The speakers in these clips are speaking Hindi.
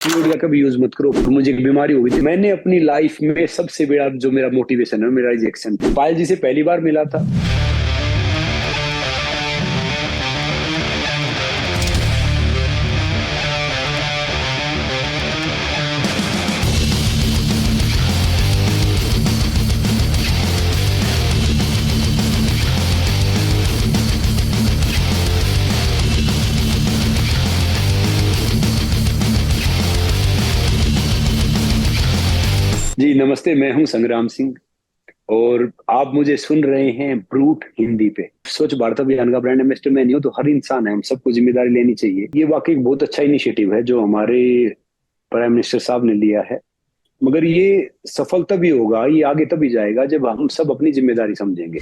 स्टीरॉइड का कभी यूज मत करो। मुझे एक बीमारी हो गई थी, मैंने अपनी लाइफ में सबसे बड़ा जो मेरा मोटिवेशन है मेरा रिजेक्शन। पायल जी से पहली बार मिला था। जी नमस्ते, मैं हूं संग्राम सिंह और आप मुझे सुन रहे हैं ब्रूट हिंदी पे। स्वच्छ भारत अभियान का ब्रांड एम्बेसडर मैं नहीं हूं तो हर इंसान है, हम सबको जिम्मेदारी लेनी चाहिए। ये वाकई एक बहुत अच्छा इनिशिएटिव है जो हमारे प्राइम मिनिस्टर साहब ने लिया है, मगर ये सफल तभी होगा, ये आगे तभी जाएगा जब हम सब अपनी जिम्मेदारी समझेंगे।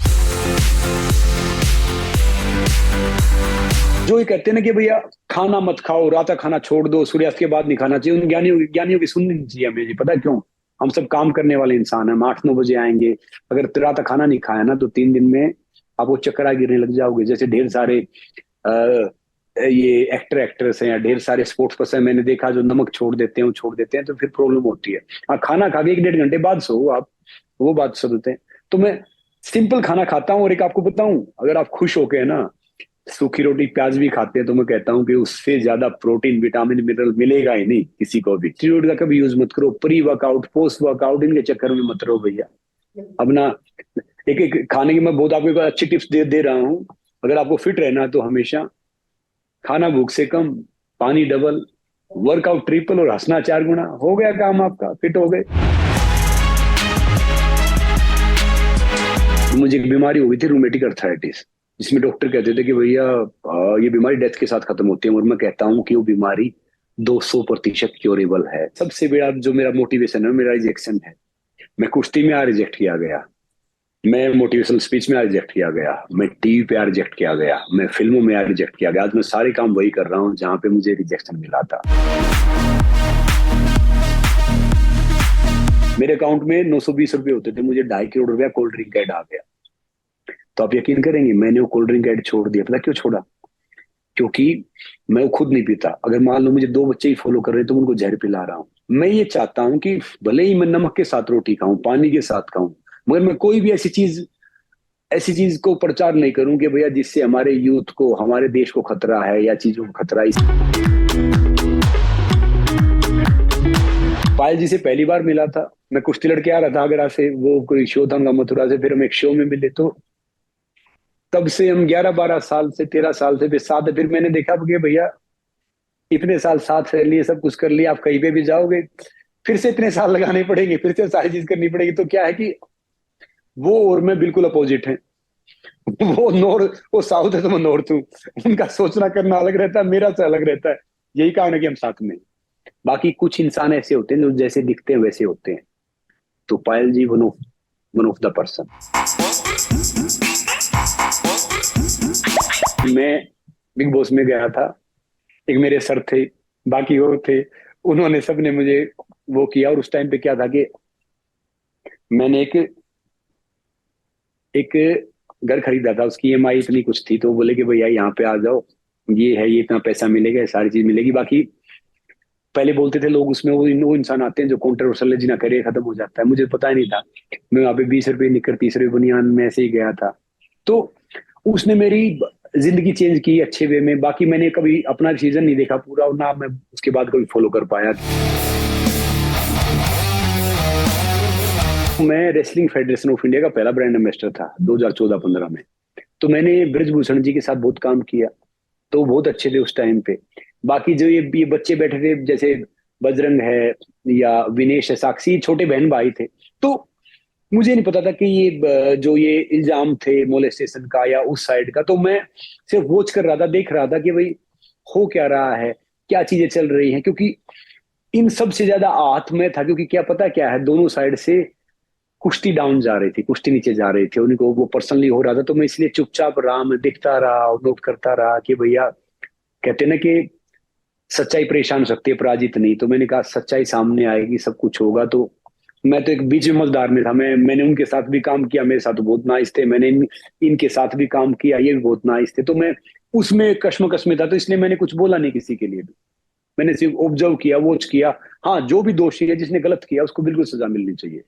जो ये कहते हैं ना कि भैया खाना मत खाओ, रात का खाना छोड़ दो, सूर्यास्त के बाद नहीं खाना चाहिए, उन ज्ञानियों की सुननी नहीं चाहिए हमें। जी पता है क्यों? हम सब काम करने वाले इंसान हैं, हम 8-9 बजे आएंगे। अगर रात का खाना नहीं खाया ना तो 3 दिन में आपको चक्कर आ गिरने लग जाओगे। जैसे ढेर सारे ये एक्टर एक्ट्रेस हैं या ढेर सारे स्पोर्ट्स पर्सन मैंने देखा जो नमक छोड़ देते हैं तो फिर प्रॉब्लम होती है। हाँ, खाना खा के 1-1.5 घंटे बाद सो आप, वो बात समझते हैं। तो मैं सिंपल खाना खाता हूँ और एक आपको बताऊं, अगर आप खुश होके है ना सूखी रोटी प्याज भी खाते हैं तो मैं कहता हूँ कि उससे ज्यादा प्रोटीन विटामिन मिनरल मिलेगा ही नहीं किसी को भी। स्टीरॉइड का कभी यूज मत करो। प्री वर्कआउट पोस्ट वर्कआउट इनके चक्कर में मत रहो भैया। अपना एक एक खाने की मैं बहुत आपको एक अच्छी टिप्स दे रहा हूँ। अगर आपको फिट रहना है तो हमेशा खाना भूख से कम, पानी डबल, वर्कआउट ट्रिपल और हंसना 4 गुना। हो गया काम, आपका फिट हो गए। मुझे एक बीमारी हो गई थी, रूमेटिक अर्थराइटिस, जिसमें डॉक्टर कहते थे कि भैया ये बीमारी डेथ के साथ खत्म होती है, और मैं कहता हूँ कि वो बीमारी 200% क्योरेबल है। सबसे बड़ा जो मेरा मोटिवेशन है मेरा रिजेक्शन है। मैं कुश्ती में रिजेक्ट किया गया, मैं मोटिवेशनल स्पीच में रिजेक्ट किया गया, मैं टीवी पे रिजेक्ट किया गया, मैं फिल्मों में रिजेक्ट किया गया। आज मैं सारे काम वही कर रहा हूँ जहां पे मुझे रिजेक्शन मिला था। मेरे अकाउंट में 920 रुपए होते थे, मुझे 2.5 करोड़ रुपया कोल्ड ड्रिंक ऐड आ गया। तो आप यकीन करेंगे मैंने वो कोल्ड ड्रिंक ऐड छोड़ दिया। पता क्यों छोड़ा? क्योंकि मैं वो खुद नहीं पीता। अगर मान लो मुझे 2 बच्चे ही फॉलो कर रहे हैं तो उनको जहर पिला रहा हूँ। मैं ये चाहता हूँ कि भले ही मैं नमक के साथ रोटी खाऊं, पानी के साथ खाऊं, मगर मैं कोई भी ऐसी चीज को प्रचार नहीं करूं कि भैया जिससे हमारे यूथ को, हमारे देश को खतरा है या चीजों को खतरा है। पायल जी से पहली बार मिला था, मैं कुश्ती लड़के आ रहा था आगरा से, वो कोई शो था उनका मथुरा से, फिर हम एक शो में मिले। तो तब से हम 11-12 साल से, 13 साल से भी साथ है। फिर मैंने देखा कि भैया इतने साल साथ रह लिए, सब कुछ कर लिया, आप कहीं पे भी जाओगे फिर से इतने साल लगाने पड़ेंगे, फिर से सारी चीज करनी पड़ेगी। तो क्या है कि वो और मैं बिल्कुल अपोजिट है। वो साउथ है तो मैं नॉर्थ हूँ। उनका सोचना करना अलग रहता है, मेरा से अलग रहता है। यही कारण है कि हम साथ में हैं। बाकी कुछ इंसान ऐसे होते हैं जो जैसे दिखते हैं वैसे होते हैं। तो पायल जी वन ऑफ द पर्सन। मैं बिग बॉस में गया था, एक मेरे सर थे, बाकी और थे, उन्होंने सबने मुझे वो किया। और उस टाइम पे क्या था कि मैंने एक एक घर खरीदा था, उसकी ईएमआई इतनी कुछ थी। तो वो बोले कि भैया यहाँ पे आ जाओ, ये है, ये इतना पैसा मिलेगा, ये सारी चीज मिलेगी। बाकी पहले बोलते थे लोग उसमें वो इंसान आते हैं जो कॉन्ट्रोवर्शियल जिना करे खत्म हो जाता है। मुझे पता ही नहीं था। मैं वहां पे 20 रुपए निकर 30 रुपए बनियान में ऐसे ही गया था। तो उसने मेरी जिंदगी चेंज की अच्छे वे में। बाकी मैंने कभी अपना सीजन नहीं देखा पूरा, और ना मैं उसके बाद कभी फॉलो कर पाया। मैं रेसलिंग फेडरेशन ऑफ इंडिया का पहला ब्रांड एम्बेसडर था 2014-15 में। तो मैंने ब्रिजभूषण जी के साथ बहुत काम किया, तो वो बहुत अच्छे थे उस टाइम पे। बाकी जो ये बच्चे बैठे थे जैसे बजरंग है या विनेश है, साक्षी, छोटे बहन भाई थे। तो मुझे नहीं पता था कि जो ये इल्जाम थे मोलेस्टेशन का या उस साइड का, तो मैं सिर्फ वॉच कर रहा था, देख रहा था कि भाई हो क्या रहा है, क्या चीजें चल रही हैं। क्योंकि इन सब से ज्यादा आहत में था, क्योंकि क्या पता क्या है, दोनों साइड से कुश्ती डाउन जा रही थी, कुश्ती नीचे जा रही थी, उनको वो पर्सनली हो रहा था। तो मैं इसलिए चुपचाप रहा, मैं देखता रहा और नोट करता रहा कि भैया कहते ना कि सच्चाई परेशान हो सकती है, पराजित नहीं। तो मैंने कहा सच्चाई सामने आएगी, सब कुछ होगा। तो मैं तो एक बीच में मझदार में था। मैंने उनके साथ भी काम किया, मेरे साथ तो बहुत नाइस थे। मैंने इनके साथ भी काम किया, ये भी बहुत नाइस थे। तो मैं उसमें कश्मकश में था, तो इसलिए मैंने कुछ बोला नहीं किसी के लिए भी। मैंने सिर्फ ऑब्जर्व किया, वॉच किया। हाँ, जो भी दोषी है, जिसने गलत किया, उसको बिल्कुल सजा मिलनी चाहिए।